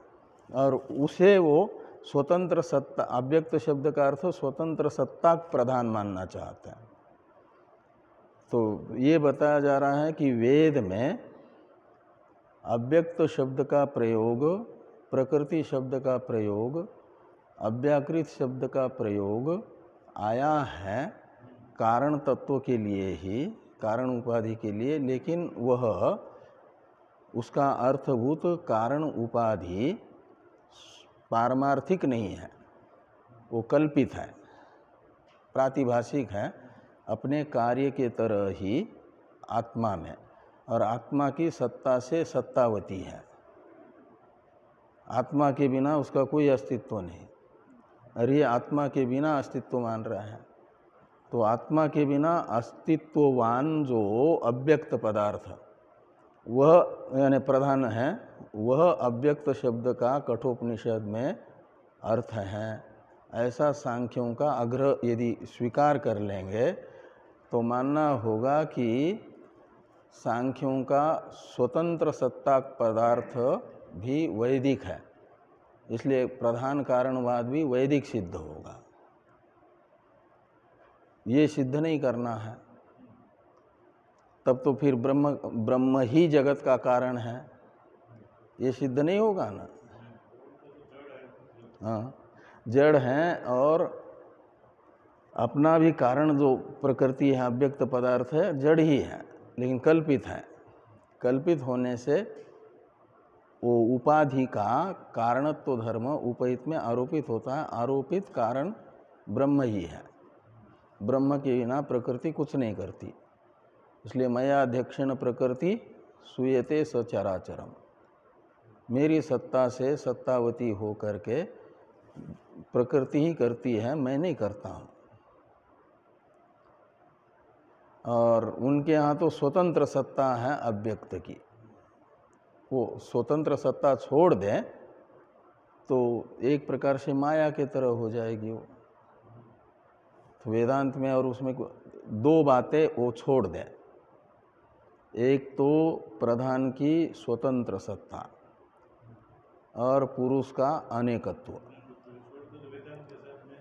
और उसे वो स्वतंत्र सत्ता, अव्यक्त शब्द का अर्थ स्वतंत्र सत्ता प्रधान मानना चाहते हैं। तो ये बताया जा रहा है कि वेद में अव्यक्त शब्द का प्रयोग, प्रकृति शब्द का प्रयोग, अव्याकृत शब्द का प्रयोग आया है कारण तत्व के लिए ही, कारण उपाधि के लिए, लेकिन वह उसका अर्थभूत कारण उपाधि पारमार्थिक नहीं है, वो कल्पित है, प्रातिभाषिक है, अपने कार्य के तरह ही आत्मा में, और आत्मा की सत्ता से सत्तावती है। आत्मा के बिना उसका कोई अस्तित्व नहीं, और ये आत्मा के बिना अस्तित्व मान रहा है। तो आत्मा के बिना अस्तित्ववान जो अव्यक्त पदार्थ, वह यानी प्रधान है, वह अव्यक्त शब्द का कठोपनिषद में अर्थ है। ऐसा सांख्यों का आग्रह यदि स्वीकार कर लेंगे तो मानना होगा कि सांख्यों का स्वतंत्र सत्ता पदार्थ भी वैदिक है, इसलिए प्रधान कारणवाद भी वैदिक सिद्ध होगा। ये सिद्ध नहीं करना है, तब तो फिर ब्रह्म ही जगत का कारण है, ये सिद्ध नहीं होगा ना। हाँ, जड़ हैं और अपना भी कारण जो प्रकृति है, अव्यक्त पदार्थ है, जड़ ही है, लेकिन कल्पित है। कल्पित होने से वो उपाधि का कारणत्व धर्म उपहित में आरोपित होता है। आरोपित कारण ब्रह्म ही है, ब्रह्म के बिना प्रकृति कुछ नहीं करती। इसलिए मया अध्यक्षेण प्रकृति सूयते सचराचरम, मेरी सत्ता से सत्तावती हो करके प्रकृति ही करती है, मैं नहीं करता हूँ। और उनके यहाँ तो स्वतंत्र सत्ता है अव्यक्त की, वो स्वतंत्र सत्ता छोड़ दें तो एक प्रकार से माया के तरह हो जाएगी वो। तो वेदांत में और उसमें दो बातें वो छोड़ दें, एक तो प्रधान की स्वतंत्र सत्ता और पुरुष का अनेकत्व।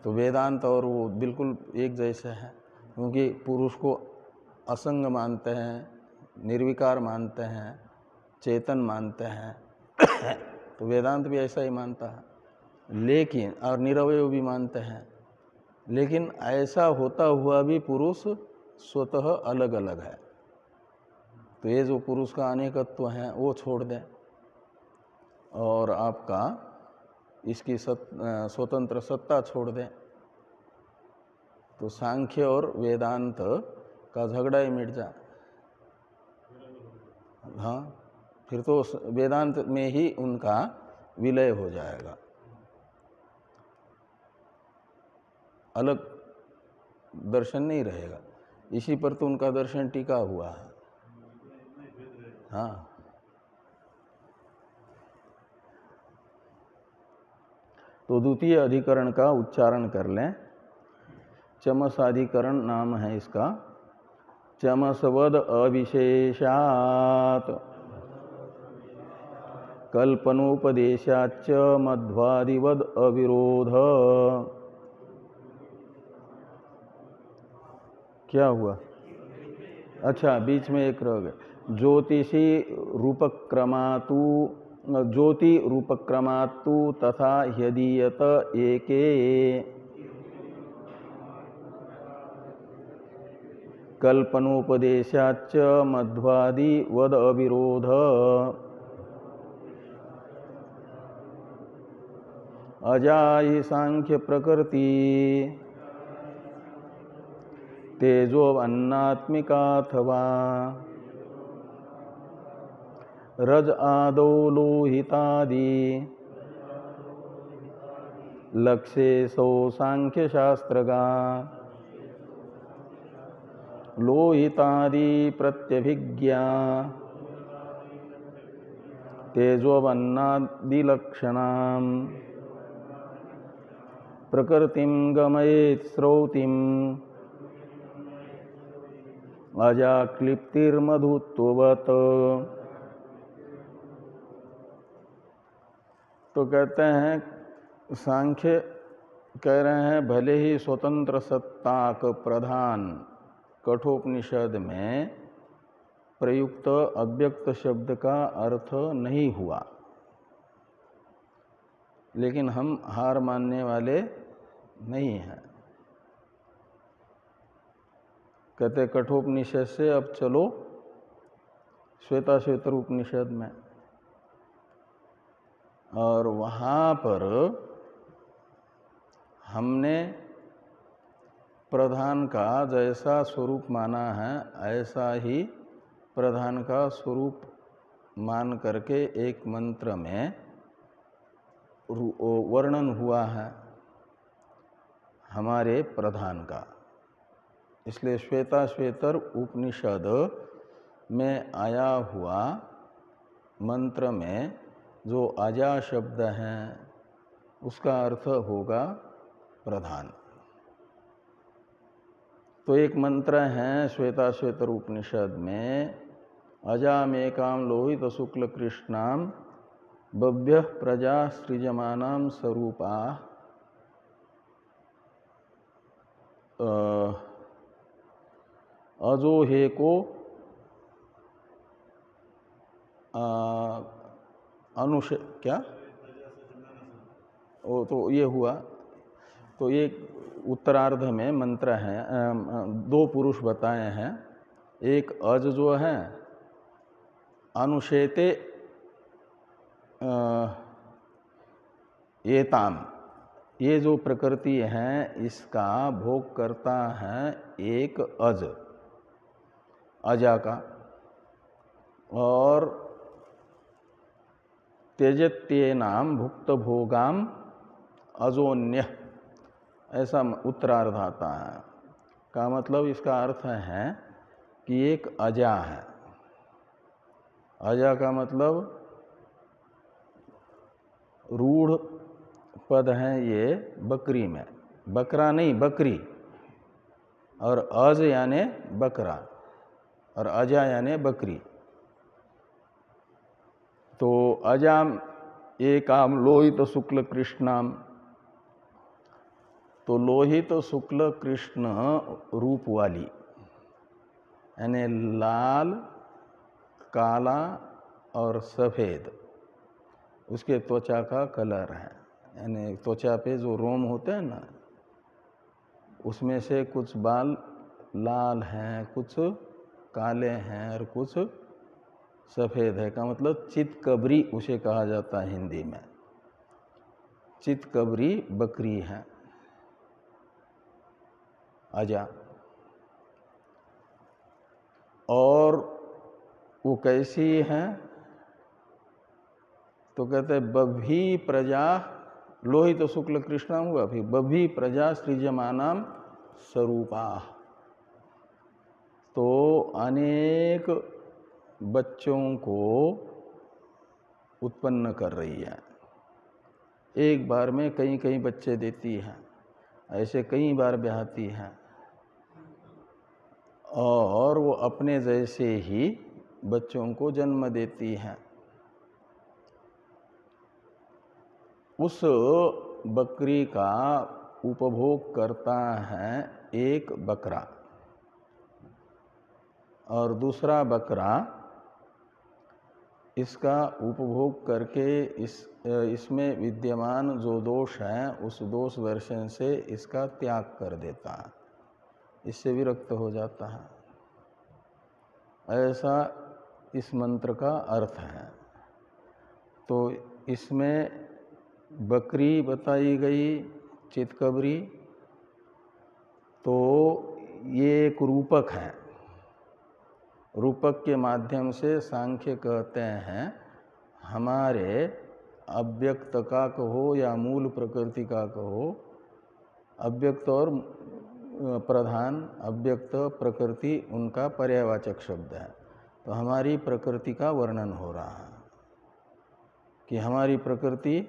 तो वेदांत और वो बिल्कुल एक जैसे हैं, क्योंकि पुरुष को असंग मानते हैं, निर्विकार मानते हैं, चेतन मानते हैं तो वेदांत भी ऐसा ही मानता है, लेकिन और निरवय भी मानते हैं। लेकिन ऐसा होता हुआ भी पुरुष स्वतः अलग अलग है। तो ये जो पुरुष का अनेकत्व है वो छोड़ दें और आपका इसकी स्वतंत्र सत्ता छोड़ दें, तो सांख्य और वेदांत का झगड़ा ही मिट जाए। हाँ, फिर तो वेदांत में ही उनका विलय हो जाएगा, अलग दर्शन नहीं रहेगा। इसी पर तो उनका दर्शन टिका हुआ है। हाँ, तो द्वितीय अधिकरण का उच्चारण कर लें। चमसाधिकरण नाम है इसका। चमसवद अविशेषात् कल्पनोपदेशाच्च मध्वादिवद अविरोध। क्या हुआ? अच्छा, बीच में एक रह गया। ज्योतिषी रूपक्रमातु ज्योति रूपक्रमातु तथा यदीयत एके कल्पनोपदेशाच्च मध्वादि वद अविरोध। अजायि सांख्य प्रकृति तेजो अन्नात्मिकाथवा रज आदौ लोहितादि लक्षेशो सांख्य शास्त्रगा लोहितादि प्रत्यभिज्ञा तेजोवन्नादिलक्षणाम् प्रकृतिं गमयेत् श्रौतिम् अजाक्लिप्तिर्मधुत्ववत्। तो कहते हैं सांख्य कह रहे हैं भले ही स्वतंत्र सत्ताक प्रधान कठोपनिषद में प्रयुक्त अव्यक्त शब्द का अर्थ नहीं हुआ, लेकिन हम हार मानने वाले नहीं हैं। कहते कठोपनिषद से अब चलो श्वेताश्वेतर उपनिषद में, और वहाँ पर हमने प्रधान का जैसा स्वरूप माना है ऐसा ही प्रधान का स्वरूप मान करके एक मंत्र में वर्णन हुआ है हमारे प्रधान का। इसलिए श्वेताश्वेतर उपनिषद में आया हुआ मंत्र में जो अजा शब्द है उसका अर्थ होगा प्रधान। तो एक मंत्र है श्वेताश्वेतर उपनिषद में, अजामेकाम लोहित शुक्ल कृष्णाम बभ्य प्रजा सृजमानाम स्वरूपा अजोहेको क्या वो तो ये हुआ। तो ये उत्तरार्ध में मंत्र है, दो पुरुष बताए हैं। एक अज जो है अनुशेते एताम, ये जो प्रकृति है इसका भोग करता है एक अज, अजा का। और त्यजत्ये नाम भुक्त भोगाम अजोन्य, ऐसा उत्तरार्ध आता है। का मतलब इसका अर्थ है कि एक अजा है। अजा का मतलब रूढ़ पद है ये बकरी में, बकरा नहीं बकरी, और अज यानी बकरा और अजा यानी बकरी। तो अजाम एकाम लोहित शुक्ल कृष्णाम, तो लोहित शुक्ल कृष्ण रूप वाली, यानी लाल काला और सफ़ेद उसके त्वचा का कलर है। यानी त्वचा पे जो रोम होते हैं ना, उसमें से कुछ बाल लाल हैं, कुछ काले हैं और कुछ सफ़ेद है। का मतलब चितकबरी उसे कहा जाता है हिंदी में। चितकबरी बकरी है अजा। और वो कैसी है? तो कहते हैं बभी प्रजा, लोहित तो शुक्ल कृष्णा हुआ, फिर बभी प्रजा सृजमानाम स्वरूपा, तो अनेक बच्चों को उत्पन्न कर रही है। एक बार में कई कई बच्चे देती है, ऐसे कई बार ब्याहती है, और वो अपने जैसे ही बच्चों को जन्म देती है। उस बकरी का उपभोग करता है एक बकरा, और दूसरा बकरा इसका उपभोग करके इसमें विद्यमान जो दोष है उस दोष दर्शन से इसका त्याग कर देता है, इससे विरक्त हो जाता है। ऐसा इस मंत्र का अर्थ है। तो इसमें बकरी बताई गई, चितकबरी, तो ये एक रूपक है। रूपक के माध्यम से सांख्य कहते हैं हमारे अव्यक्त का कहो या मूल प्रकृति का कहो, अव्यक्त और प्रधान, अव्यक्त प्रकृति उनका पर्यायवाचक शब्द है। तो हमारी प्रकृति का वर्णन हो रहा है कि हमारी प्रकृति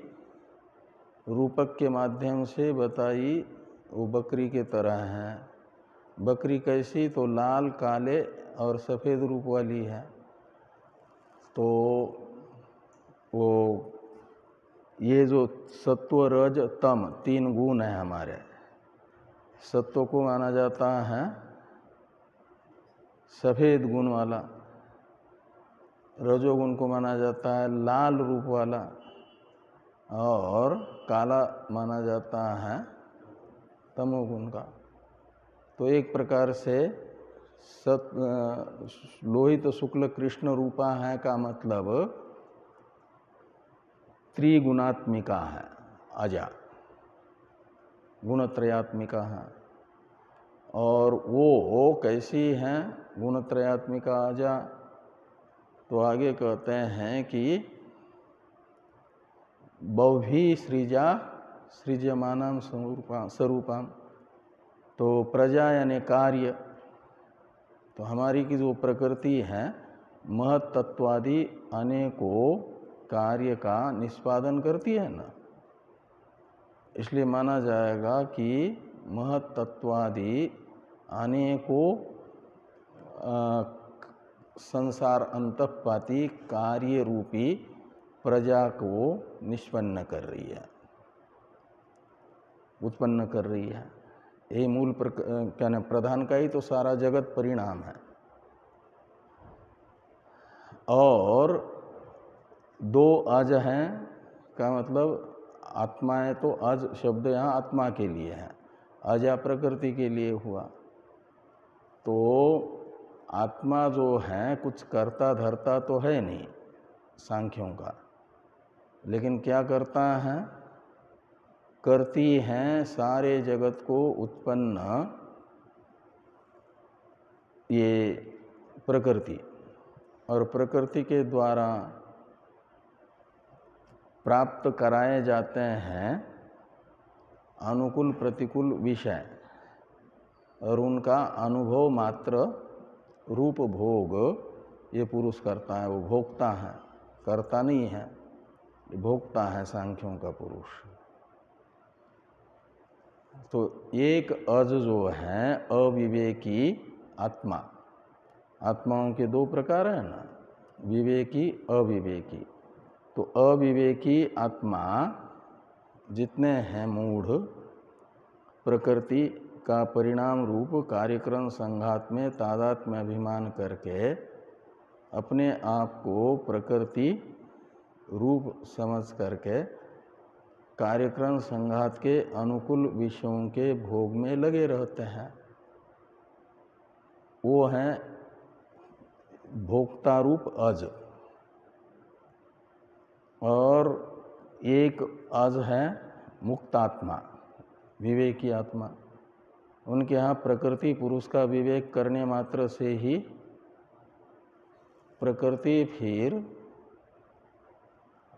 रूपक के माध्यम से बताई वो बकरी के तरह है। बकरी कैसी? तो लाल, काले और सफ़ेद रूप वाली है। तो वो ये जो सत्व, रज, तम तीन गुण हैं हमारे, सत्व को माना जाता है सफ़ेद गुण वाला, रजोगुण को माना जाता है लाल रूप वाला, और काला माना जाता है तमोगुण का। तो एक प्रकार से लोहित शुक्ल कृष्ण रूपा है का मतलब त्रिगुणात्मिका है, अजा गुणत्रयात्मिका है। और वो कैसी हैं गुणत्रयात्मिका अजा? तो आगे कहते हैं कि बहुभी सृजा सृज्यमानां स्वरूपां, तो प्रजा यानी कार्य। तो हमारी की जो प्रकृति है महत्त्वादि अनेकों कार्य का निष्पादन करती है ना, इसलिए माना जाएगा कि महत्त्वादि अनेकों संसार अंतःपाती कार्य रूपी प्रजा को निष्पन्न कर रही है, उत्पन्न कर रही है। यही मूल क्या ना प्रधान का ही तो सारा जगत परिणाम है। और दो अज हैं का मतलब आत्माएं, तो अज शब्द यहाँ आत्मा के लिए है, अजा प्रकृति के लिए हुआ। तो आत्मा जो है कुछ करता धरता तो है नहीं सांख्यों का, लेकिन क्या करता है? करती हैं सारे जगत को उत्पन्न ये प्रकृति, और प्रकृति के द्वारा प्राप्त कराए जाते हैं अनुकूल प्रतिकूल विषय, और उनका अनुभव मात्र रूप भोग ये पुरुष करता है। वो भोगता है, करता नहीं है, भोगता है सांख्यों का पुरुष। तो एक अज जो है अविवेकी आत्मा, आत्माओं के दो प्रकार है ना, विवेकी अविवेकी। तो अविवेकी आत्मा जितने हैं मूढ़, प्रकृति का परिणाम रूप कार्यक्रम संघात में तादात्म्य अभिमान करके अपने आप को प्रकृति रूप समझ करके कार्यक्रम संघात के अनुकूल विषयों के भोग में लगे रहते हैं। वो हैं भोक्ता रूप अज। और एक अज है मुक्तात्मा, विवेकी आत्मा। उनके यहाँ प्रकृति पुरुष का विवेक करने मात्र से ही प्रकृति फिर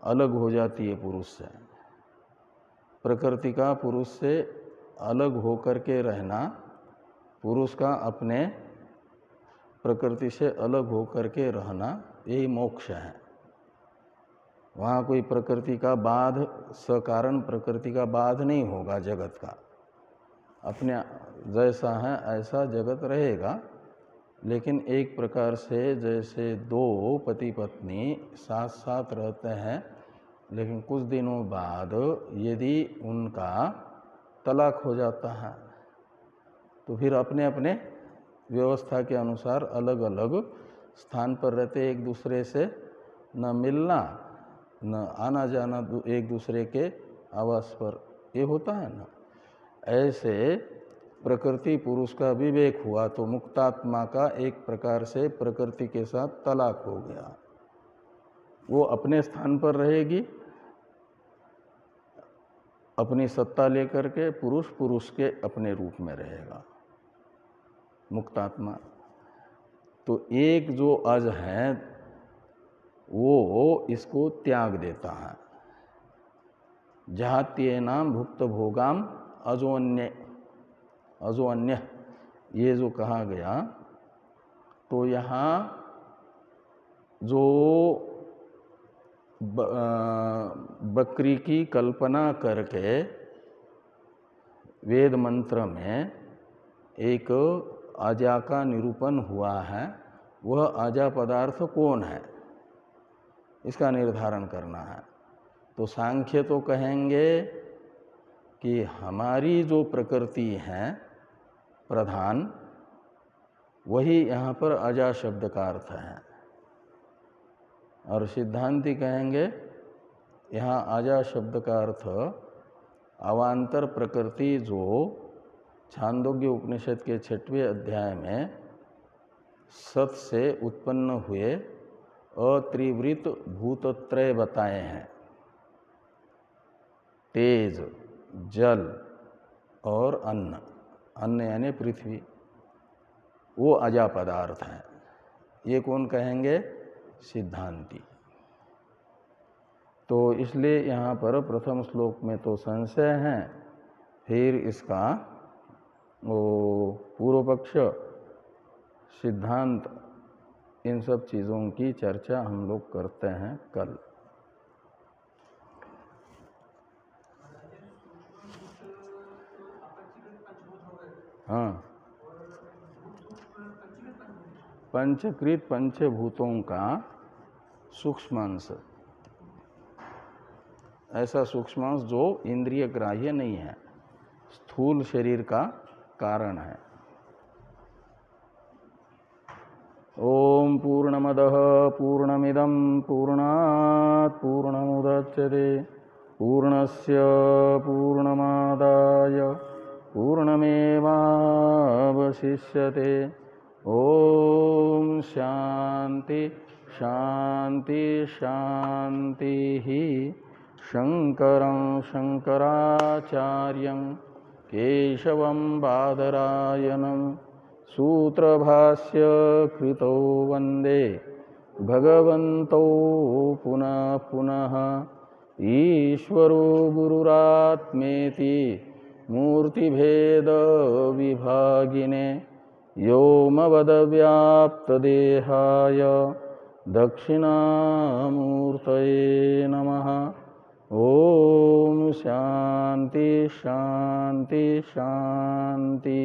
अलग हो जाती है पुरुष से। प्रकृति का पुरुष से अलग होकर के रहना, पुरुष का अपने प्रकृति से अलग होकर के रहना, यही मोक्ष है। वहाँ कोई प्रकृति का बाध, सकारण प्रकृति का बाध नहीं होगा जगत का। अपने जैसा है ऐसा जगत रहेगा, लेकिन एक प्रकार से जैसे दो पति पत्नी साथ साथ रहते हैं, लेकिन कुछ दिनों बाद यदि उनका तलाक हो जाता है तो फिर अपने अपने व्यवस्था के अनुसार अलग अलग स्थान पर रहते, एक दूसरे से न मिलना न आना जाना एक दूसरे के आवास पर, ये होता है ना। ऐसे प्रकृति पुरुष का विवेक हुआ तो मुक्तात्मा का एक प्रकार से प्रकृति के साथ तलाक हो गया। वो अपने स्थान पर रहेगी अपनी सत्ता लेकर के, पुरुष पुरुष के अपने रूप में रहेगा मुक्तात्मा। तो एक जो अज है वो इसको त्याग देता है। जहात्येनाम भुक्त भोगाम अजोन्य, अजोन्य ये जो कहा गया, तो यहाँ जो बकरी की कल्पना करके वेद मंत्र में एक आजा का निरूपण हुआ है, वह आजा पदार्थ कौन है इसका निर्धारण करना है। तो सांख्य तो कहेंगे कि हमारी जो प्रकृति है प्रधान, वही यहाँ पर अजा शब्द का अर्थ है। और सिद्धांती कहेंगे यहाँ अजा शब्द का अर्थ अवान्तर प्रकृति, जो छांदोग्य उपनिषद के 6वें अध्याय में सत से उत्पन्न हुए अत्रिवृत भूतत्रय बताए हैं, तेज, जल और अन्न, अन्न यानी पृथ्वी, वो अजा पदार्थ हैं। ये कौन कहेंगे? सिद्धांती। तो इसलिए यहाँ पर प्रथम श्लोक में तो संशय है, फिर इसका वो पूर्व पक्ष सिद्धांत, इन सब चीज़ों की चर्चा हम लोग करते हैं कल। हाँ, पंचकृत पंचभूतों का सूक्ष्मांश, ऐसा सूक्ष्मांश जो इंद्रिय ग्राह्य नहीं है, स्थूल शरीर का कारण है। ओम पूर्णमदः पूर्णमिदं पूर्णात् पूर्णमुदच्यते पूर्णस्य पूर्णमादाय पूर्णमेवावशिष्यते। ओम शांति शांति शांति। शंकरं शंकराचार्यं केशवं बादरायणं सूत्रभाष्य कृतो वंदे भगवन्तौ पुनः पुनः। ईश्वरो गुरुरात्मेति मूर्तिभेद विभागिने व्योमवद्व्याप्तदेहाय दक्षिणामूर्तये नमः। ओम शांति शांति शांति।